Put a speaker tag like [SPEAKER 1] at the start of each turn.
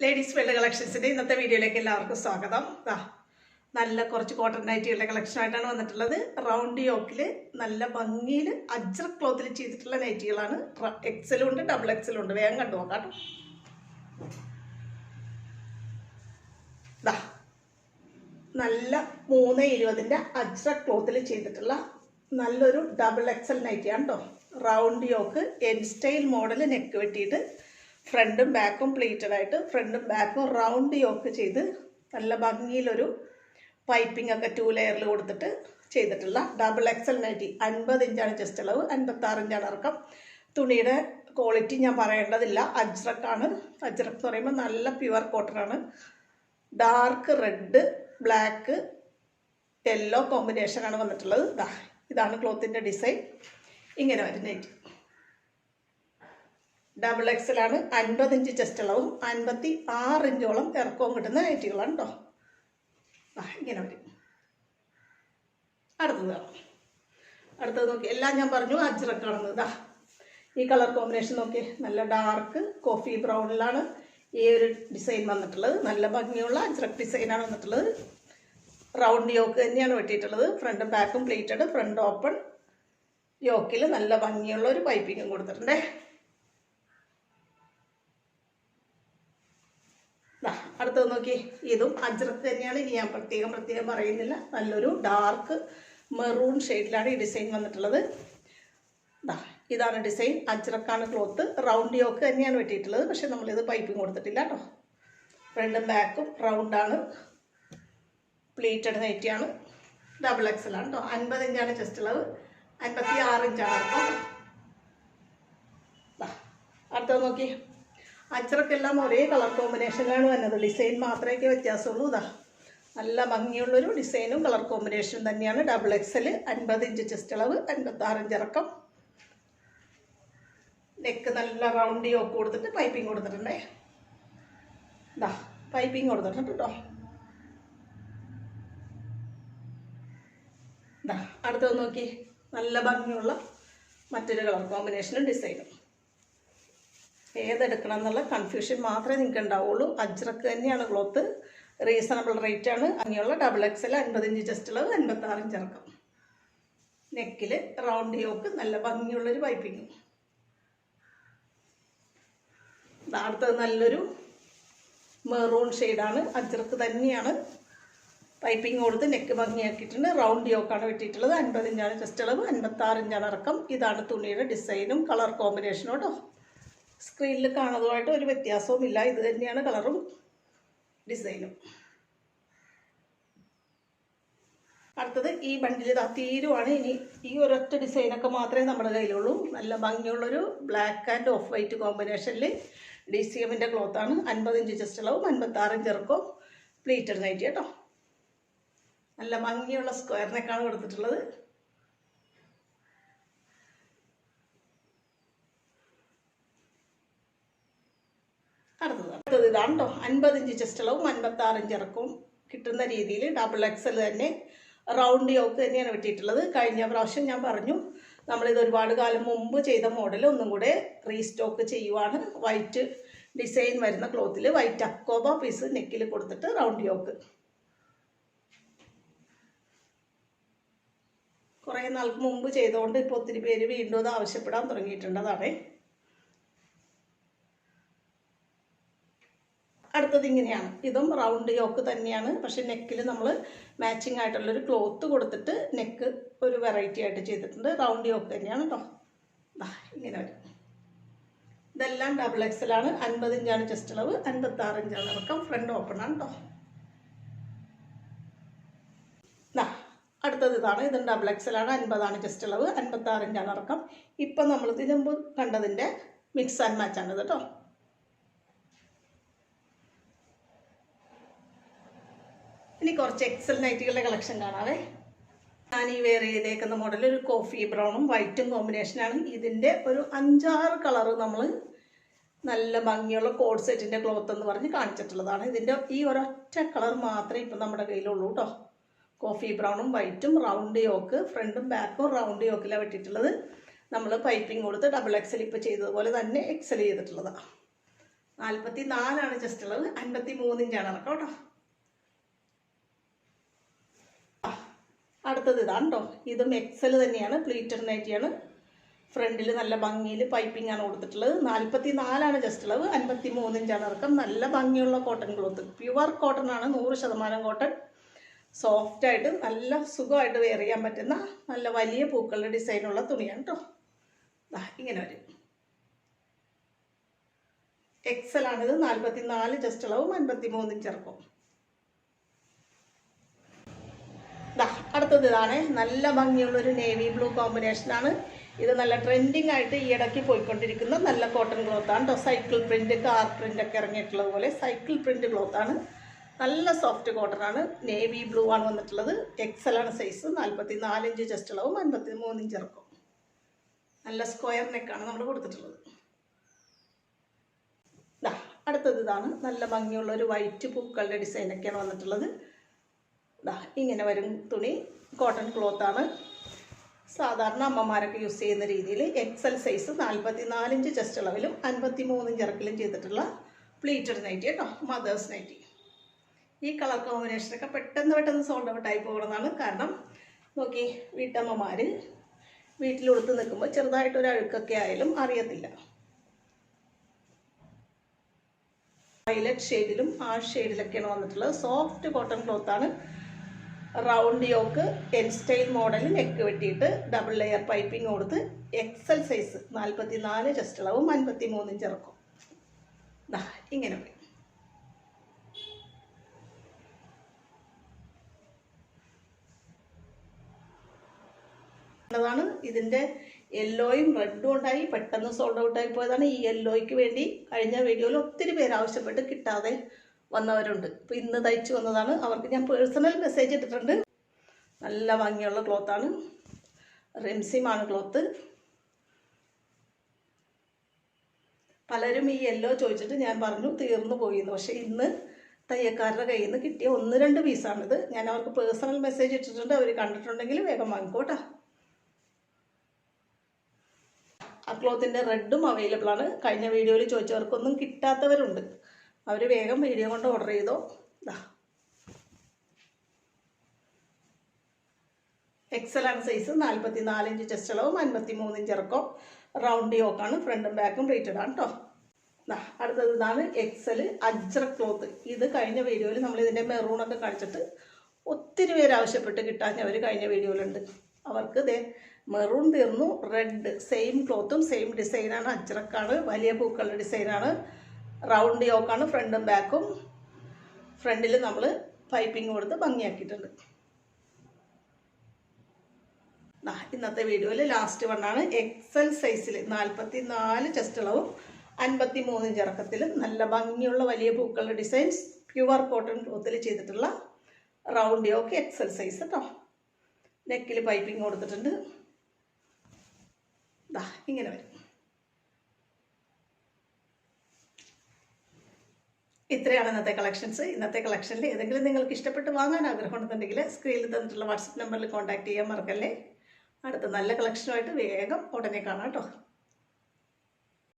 [SPEAKER 1] Ladies wear കളക്ഷൻസിൻ്റെ ഇന്നത്തെ വീഡിയോയിലേക്ക് എല്ലാവർക്കും സ്വാഗതം. നല്ല കുറച്ച് കോട്ടൺ നൈറ്റികളുടെ കളക്ഷനായിട്ടാണ് വന്നിട്ടുള്ളത്. റൗണ്ട് യോക്കിൽ നല്ല ഭംഗിയിൽ അജ്രക് ക്ലോത്തിൽ ചെയ്തിട്ടുള്ള നൈറ്റികളാണ്. എക്സലും ഉണ്ട്, ഡബിൾ എക്സലും ഉണ്ട്. വേഗം കണ്ടു നോക്കാം കേട്ടോ. നല്ല 320 അജ്രക് ക്ലോത്തിൽ ചെയ്തിട്ടുള്ള നല്ലൊരു ഡബിൾ എക്സൽ നൈറ്റിയാണ് കേട്ടോ. Round yoke N style model neck വെട്ടിയിട്ട് ഫ്രണ്ടും ബാക്കും പ്ലീറ്റഡ് ആയിട്ട് ഫ്രണ്ടും ബാക്കും റൗണ്ട് യോക്ക് ചെയ്ത് നല്ല ഭംഗിയിലൊരു പൈപ്പിംഗ് ഒക്കെ 2 ലെയറിൽ കൊടുത്തിട്ട് ചെയ്തിട്ടുള്ള ഡബിൾ എക്സൽ നൈറ്റി. 50 ഇഞ്ചാണ് ചെസ്റ്റ് അളവ്, 56 ഇഞ്ചാണ് ഇറക്കം. തുണിയുടെ ക്വാളിറ്റി ഞാൻ പറയേണ്ടതില്ല, അജ്രക്കാണ്. അജ്രക്ക് എന്ന് പറയുമ്പോൾ നല്ല പ്യുവർ കോട്ടൺ ആണ്. ഡാർക്ക് റെഡ്, ബ്ലാക്ക്, യെല്ലോ കോമ്പിനേഷനാണ് വന്നിട്ടുള്ളത്. ഇതാണ് ക്ലോത്തിൻ്റെ ഡിസൈൻ. ഇങ്ങനെ വരും നൈറ്റി. ഡബിൾ എക്സലാണ്. 50 ഇഞ്ച് ചെസ്റ്റ് അളവും 56 ഇഞ്ചോളം ഇറക്കവും കിട്ടുന്ന നൈറ്റികളാണ് കേട്ടോ. ഇങ്ങനെ വരും. അടുത്തത് നോക്കി. എല്ലാം ഞാൻ പറഞ്ഞു അജ്രക്കാണെന്ന്. ഈ കളർ കോമ്പിനേഷൻ നോക്കി. നല്ല ഡാർക്ക് കോഫി ബ്രൗണിലാണ് ഈ ഒരു ഡിസൈൻ വന്നിട്ടുള്ളത്. നല്ല ഭംഗിയുള്ള അജ്രക് ഡിസൈനാണ് വന്നിട്ടുള്ളത്. റൗണ്ട് യോക്ക് തന്നെയാണ് വെട്ടിയിട്ടുള്ളത്. ഫ്രണ്ടും ബാക്കും പ്ലീറ്റഡ്, ഫ്രണ്ട് ഓപ്പൺ. യോക്കിൽ നല്ല ഭംഗിയുള്ള ഒരു പൈപ്പിങ്ങും കൊടുത്തിട്ടുണ്ടേ. അടുത്തത് നോക്കി. ഇതും അജ്രക്ക് തന്നെയാണ്. ഇനി ഞാൻ പ്രത്യേകം പറയുന്നില്ല. നല്ലൊരു ഡാർക്ക് മെറൂൺ ഷെയ്ഡിലാണ് ഈ ഡിസൈൻ വന്നിട്ടുള്ളത്. ഇതാണ് ഡിസൈൻ. അജ്രക്കാണ് ക്ലോത്ത്. റൗണ്ട് യോക്ക് തന്നെയാണ് വെട്ടിയിട്ടുള്ളത്. പക്ഷെ നമ്മളിത് പൈപ്പിംഗ് കൊടുത്തിട്ടില്ല കേട്ടോ. ഫ്രണ്ടും ബാക്കും റൗണ്ടാണ്. പ്ലീറ്റഡ് നൈറ്റിയാണ്. ഡബിൾ എക്സലാണ് കേട്ടോ. 50 ഇഞ്ചാണ് ചെസ്റ്റ് അളവ്, 56 ഇഞ്ചാണ് കേട്ടോ. അടുത്തത് നോക്കി. അജ്രക്കെല്ലാം ഒരേ കളർ കോമ്പിനേഷനിലാണ് വന്നത്. ഡിസൈൻ മാത്രമേ വ്യത്യാസമുള്ളൂ. നല്ല ഭംഗിയുള്ളൊരു ഡിസൈനും കളർ കോമ്പിനേഷനും തന്നെയാണ്. ഡബിൾ എക്സൽ, 50 ഇഞ്ച് ചെസ്റ്റ് അളവ്, 56 ഇഞ്ച് ഇറക്കം. നെക്ക് നല്ല റൗണ്ട് യോക്ക് കൊടുത്തിട്ട് പൈപ്പിംഗ് കൊടുത്തിട്ടുണ്ടേ. പൈപ്പിംഗ് കൊടുത്തിട്ടുണ്ട് കേട്ടോ. അടുത്തത് നോക്കി. നല്ല ഭംഗിയുള്ള മറ്റൊരു കളർ കോമ്പിനേഷനും ഡിസൈനും. ഏതെടുക്കണം എന്നുള്ള കൺഫ്യൂഷൻ മാത്രമേ നിങ്ങൾക്ക് ഉണ്ടാവുള്ളൂ. അജ്രക്ക് തന്നെയാണ് ക്ലോത്ത്. റീസണബിൾ റേറ്റ് ആണ്. അങ്ങനെയുള്ള ഡബിൾ എക്സൽ, 50 ഇഞ്ച് ചെസ്റ്റ് അളവ്, 56 ഇഞ്ച് ഇറക്കം. നെക്കിൽ റൗണ്ട് യോക്ക്, നല്ല ഭംഗിയുള്ളൊരു പൈപ്പിംഗ്. അടുത്തത് നല്ലൊരു മെറൂൺ ഷെയ്ഡാണ്. അജ്രക്ക് തന്നെയാണ്. പൈപ്പിംഗ് കൊടുത്ത് നെക്ക് ഭംഗിയാക്കിയിട്ടുണ്ട്. റൗണ്ട് യോക്കാണ് വെട്ടിയിട്ടുള്ളത്. 50 ഇഞ്ചാണ് ചെസ്റ്റ് അളവ്, 56 ഇഞ്ചാണ് ഇറക്കം. ഇതാണ് തുണിയുടെ ഡിസൈനും കളർ കോമ്പിനേഷനും കേട്ടോ. സ്ക്രീനിൽ കാണുന്നതുമായിട്ട് ഒരു വ്യത്യാസവും ഇല്ല. ഇത് തന്നെയാണ് കളറും ഡിസൈനും. അടുത്തത് ഈ ബണ്ടിൽ തീരുവാണ്. ഇനി ഈ ഒരൊറ്റ ഡിസൈനൊക്കെ മാത്രമേ നമ്മുടെ കയ്യിലുള്ളൂ. നല്ല ഭംഗിയുള്ളൊരു ബ്ലാക്ക് ആൻഡ് ഓഫ് വൈറ്റ് കോമ്പിനേഷനിൽ DCMൻ്റെ ക്ലോത്താണ്. 50 ഇഞ്ച് ചെസ്റ്റ് അളവും, 56 ഇഞ്ച് ഇറക്കവും. പ്ലീറ്റഡ് നൈറ്റി കേട്ടോ. നല്ല ഭംഗിയുള്ള സ്ക്വയർ നെക്കാണ് കൊടുത്തിട്ടുള്ളത്. അടുത്തത് ഇതാണ് കേട്ടോ. 50 ഇഞ്ച് ചെസ്റ്റ് അളവും, 56 ഇഞ്ച് ഇറക്കവും കിട്ടുന്ന രീതിയിൽ ഡബിൾ എക്സൽ തന്നെ റൗണ്ട് യോക്ക് തന്നെയാണ് വെട്ടിയിട്ടുള്ളത്. കഴിഞ്ഞ പ്രാവശ്യം ഞാൻ പറഞ്ഞു നമ്മളിത് ഒരുപാട് കാലം മുമ്പ് ചെയ്ത മോഡൽ ഒന്നും കൂടെ റീസ്റ്റോക്ക് ചെയ്യുവാണ്. വൈറ്റ് ഡിസൈൻ വരുന്ന ക്ലോത്തിൽ വൈറ്റ് അക്കോബ പീസ് നെക്കിൽ കൊടുത്തിട്ട് റൗണ്ട് യോക്ക്. കുറേ നാൾക്ക് മുമ്പ് ചെയ്തുകൊണ്ട് ഇപ്പോൾ ഒത്തിരി പേര് വീണ്ടും അത് ആവശ്യപ്പെടാൻ തുടങ്ങിയിട്ടുണ്ടതാണ്. അടുത്തത് ഇങ്ങനെയാണ്. ഇതും റൗണ്ട് യോക്ക് തന്നെയാണ്. പക്ഷെ നെക്കിൽ നമ്മൾ മാച്ചിങ് ആയിട്ടുള്ളൊരു ക്ലോത്ത് കൊടുത്തിട്ട് നെക്ക് ഒരു വെറൈറ്റി ആയിട്ട് ചെയ്തിട്ടുണ്ട്. റൗണ്ട് യോക്ക് തന്നെയാണ് കേട്ടോ. ഇങ്ങനെ വരും. ഇതെല്ലാം ഡബിൾ എക്സലാണ്. 50 ഇഞ്ചാണ് ചെസ്റ്റ് അളവ്, 56 ഇഞ്ചാണ് ഇറക്കം. ഫ്രണ്ട് ഓപ്പൺ ആണ് കേട്ടോ. അടുത്തത് ഇതാണ്. ഇതും ഡബിൾ എക്സലാണ്. 50 ചെസ്റ്റ് അളവ്, 56 ഇഞ്ചാണ് ഇറക്കം. ഇപ്പം നമ്മൾ ഇതിന് മുമ്പ് കണ്ടതിൻ്റെ മിക്സ് ആൻഡ് മാച്ചാണ് ഇത് കേട്ടോ. ഇനി കുറച്ച് എക്സൽ നൈറ്റികളുടെ കളക്ഷൻ കാണാവേ. ഞാൻ ഈ വെയർ ചെയ്തേക്കുന്ന മോഡൽ ഒരു കോഫി ബ്രൗണും വൈറ്റും കോമ്പിനേഷനാണ്. ഇതിൻ്റെ ഒരു 5-6 കളറ് നമ്മൾ നല്ല ഭംഗിയുള്ള കോഡ് സെറ്റിൻ്റെ ക്ലോത്ത് എന്ന് പറഞ്ഞ് കാണിച്ചിട്ടുള്ളതാണ്. ഇതിൻ്റെ ഈ ഒരൊറ്റ കളർ മാത്രമേ ഇപ്പം നമ്മുടെ കയ്യിലുള്ളൂ കേട്ടോ. കോഫി ബ്രൗണും വൈറ്റും, റൗണ്ട് യോക്ക്, ഫ്രണ്ടും ബാക്കും റൗണ്ട് യോക്കിലാണ് വെട്ടിയിട്ടുള്ളത്. നമ്മൾ പൈപ്പിംഗ് കൊടുത്ത് ഡബിൾ എക്സൽ ഇപ്പോൾ ചെയ്തതുപോലെ തന്നെ എക്സൽ ചെയ്തിട്ടുള്ളതാണ്. 44 ജസ്റ്റ് ഉള്ളത്, 53 ഇഞ്ചാണ് ഇറക്കം കേട്ടോ. അടുത്തത് ഇതാണ് കേട്ടോ. ഇതും എക്സൽ തന്നെയാണ്, പ്ലീറ്റഡ് നൈറ്റിയാണ്. ഫ്രണ്ടിൽ നല്ല ഭംഗിയിൽ പൈപ്പിംഗ് ആണ് കൊടുത്തിട്ടുള്ളത്. 44 ജസ്റ്റ് ഉള്ളത്, 53 ഇഞ്ചാണ് ഇറക്കം. നല്ല ഭംഗിയുള്ള കോട്ടൺ ക്ലോത്ത്, പ്യുവർ കോട്ടൺ ആണ്, 100% കോട്ടൺ. സോഫ്റ്റായിട്ട് നല്ല സുഖമായിട്ട് വെയർ ചെയ്യാൻ പറ്റുന്ന നല്ല വലിയ പൂക്കളുടെ ഡിസൈനുള്ള തുണിയാണ് കേട്ടോ. ഇങ്ങനെ വരും. എക്സൽ ആണിത്, 44 ജസ്റ്റ് അളവും, 53 ഇഞ്ച് ഇറക്കും. അടുത്തത് ഇതാണ്. നല്ല ഭംഗിയുള്ളൊരു നേവി ബ്ലൂ കോമ്പിനേഷനാണ്. ഇത് നല്ല ട്രെൻഡിങ് ആയിട്ട് ഈ ഇടയ്ക്ക് പോയിക്കൊണ്ടിരിക്കുന്ന നല്ല കോട്ടൺ ക്ലോത്താണ് കേട്ടോ. സൈക്കിൾ പ്രിന്റ്, കാർ പ്രിന്റ് ഒക്കെ ഇറങ്ങിയിട്ടുള്ളത് പോലെ സൈക്കിൾ പ്രിന്റ് ക്ലോത്താണ്. നല്ല സോഫ്റ്റ് കോട്ടൺ ആണ്. നേവി ബ്ലൂ ആണ് വന്നിട്ടുള്ളത്. എക്സൽ ആണ് സൈസ്, 44 ഇഞ്ച് ജസ്റ്റ് അളവും, 53 ഇഞ്ച് ഇറക്കും. നല്ല സ്ക്വയർ നെക്കാണ് നമ്മൾ കൊടുത്തിട്ടുള്ളത്. അടുത്തത് ഇതാണ്. നല്ല ഭംഗിയുള്ള ഒരു വൈറ്റ് പൂക്കളുടെ ഡിസൈനൊക്കെയാണ് വന്നിട്ടുള്ളത്. ഇങ്ങനെ വരും തുണി. കോട്ടൺ ക്ലോത്താണ്, സാധാരണ അമ്മമാരൊക്കെ യൂസ് ചെയ്യുന്ന രീതിയിൽ. എക്സൽ സൈസ്, 44 ഇഞ്ച് ജസ്റ്റ് അളവിലും 53 ഇഞ്ച് ഇറക്കിലും ചെയ്തിട്ടുള്ള പ്ലീറ്റഡ് നൈറ്റി കേട്ടോ, മദേഴ്സ് നൈറ്റി. ഈ കളർ കോമ്പിനേഷനൊക്കെ പെട്ടെന്ന് സോൾഡ് ഔട്ട് ആയി പോകുന്നതാണ്. കാരണം നോക്കി, വീട്ടമ്മമാർ വീട്ടിലുടുത്ത് നിൽക്കുമ്പോൾ ചെറുതായിട്ടൊരു അഴുക്കൊക്കെ ആയാലും അറിയത്തില്ല. വയലറ്റ് ഷെയ്ഡിലും ആ ഷെയ്ഡിലൊക്കെയാണ് വന്നിട്ടുള്ളത്. സോഫ്റ്റ് കോട്ടൺ ക്ലോത്താണ്. Round yoke, N style model, neck വെട്ടിയിട്ട് ഡബിൾ ലെയർ പൈപ്പിംഗ് കൊടുത്ത് എക്സൽ സൈസ്, 44 ജസ്റ്റ് അളവും, 53 ഇഞ്ച് ഇറക്കും. ഇങ്ങനെ പോയി. ാണ് ഇതിൻ്റെ യെല്ലോയും റെഡും ഉണ്ടായി, പെട്ടെന്ന് സോൾഡ് ഔട്ട് ആയി പോയതാണ്. ഈ യെല്ലോയ്ക്ക് വേണ്ടി കഴിഞ്ഞ വീഡിയോയിൽ ഒത്തിരി പേര് ആവശ്യപ്പെട്ട് കിട്ടാതെ വന്നവരുണ്ട്. ഇപ്പം ഇന്ന് തയ്ച്ചു വന്നതാണ്. അവർക്ക് ഞാൻ പേഴ്സണൽ മെസ്സേജ് ഇട്ടിട്ടുണ്ട്. നല്ല ഭംഗിയുള്ള ക്ലോത്താണ്, റിംസിമാണ് ക്ലോത്ത്. പലരും ഈ യെല്ലോ ചോദിച്ചിട്ട് ഞാൻ പറഞ്ഞു തീർന്നു പോയിന്ന്. പക്ഷേ ഇന്ന് തയ്യക്കാരുടെ കയ്യിൽ നിന്ന് കിട്ടിയ 1-2 പീസാണിത്. ഞാൻ അവർക്ക് പേഴ്സണൽ മെസ്സേജ് ഇട്ടിട്ടുണ്ട്. അവർ കണ്ടിട്ടുണ്ടെങ്കിൽ വേഗം വാങ്ങിക്കോട്ടെ. ആ ക്ലോത്തിൻ്റെ റെഡും അവൈലബിൾ ആണ്. കഴിഞ്ഞ വീഡിയോയിൽ ചോദിച്ചവർക്കൊന്നും കിട്ടാത്തവരുണ്ട്. അവർ വേഗം വീഡിയോ കൊണ്ട് ഓർഡർ ചെയ്തോ. എക്സൽ ആണ് സൈസ്, 44 ഇഞ്ച് ചെസ്റ്റ് അളവും, 53 ഇഞ്ച് ഇറക്കം. റൗണ്ട് യോക്കാണ്, ഫ്രണ്ടും ബാക്കും പ്ലീറ്റഡ് ആണ് കേട്ടോ. അടുത്തത് ഇതാണ് എക്സൽ അജ്രക് ക്ലോത്ത്. ഇത് കഴിഞ്ഞ വീഡിയോയിൽ നമ്മൾ ഇതിൻ്റെ മെറൂണൊക്കെ കാണിച്ചിട്ട് ഒത്തിരി പേര് ആവശ്യപ്പെട്ട് കിട്ടാഞ്ഞവർ കഴിഞ്ഞ വീഡിയോയിലുണ്ട്. അവർക്ക് ഇതേ മെറൂൺ തീർന്നു, റെഡ് സെയിം ക്ലോത്തും സെയിം ഡിസൈനാണ്. അജ്രക്കാണ്, വലിയ പൂക്കളുടെ ഡിസൈനാണ്. റൗണ്ട് യോക്കാണ്, ഫ്രണ്ടും ബാക്കും. ഫ്രണ്ടിൽ നമ്മൾ പൈപ്പിംഗ് കൊടുത്ത് ഭംഗിയാക്കിയിട്ടുണ്ട്. ഇന്നത്തെ വീഡിയോയിൽ ലാസ്റ്റ് വണ്ണാണ്. എക്സൽ സൈസിൽ 44 ചെസ്റ്റ് അളവും, 53 ഇഞ്ച് ഇറക്കത്തിലും നല്ല ഭംഗിയുള്ള വലിയ പൂക്കളുടെ ഡിസൈൻസ്, പ്യുവർ കോട്ടൺ ക്ലോത്തിൽ ചെയ്തിട്ടുള്ള റൗണ്ട് യോക്ക് എക്സൽ സൈസ് കേട്ടോ. നെക്കിൽ പൈപ്പിംഗ് കൊടുത്തിട്ടുണ്ട്. ഇങ്ങനെ വരും. ഇത്രയാണ് ഇന്നത്തെ കളക്ഷൻസ്. ഇന്നത്തെ കളക്ഷനിൽ ഏതെങ്കിലും നിങ്ങൾക്ക് ഇഷ്ടപ്പെട്ട് വാങ്ങാൻ ആഗ്രഹമുണ്ടെന്നുണ്ടെങ്കിൽ സ്ക്രീനിൽ തന്നിട്ടുള്ള വാട്സപ്പ് നമ്പറിൽ കോൺടാക്ട് ചെയ്യാൻ മറക്കല്ലേ. അടുത്ത നല്ല കളക്ഷനുമായിട്ട് വേഗം ഉടനെ കാണാം കേട്ടോ.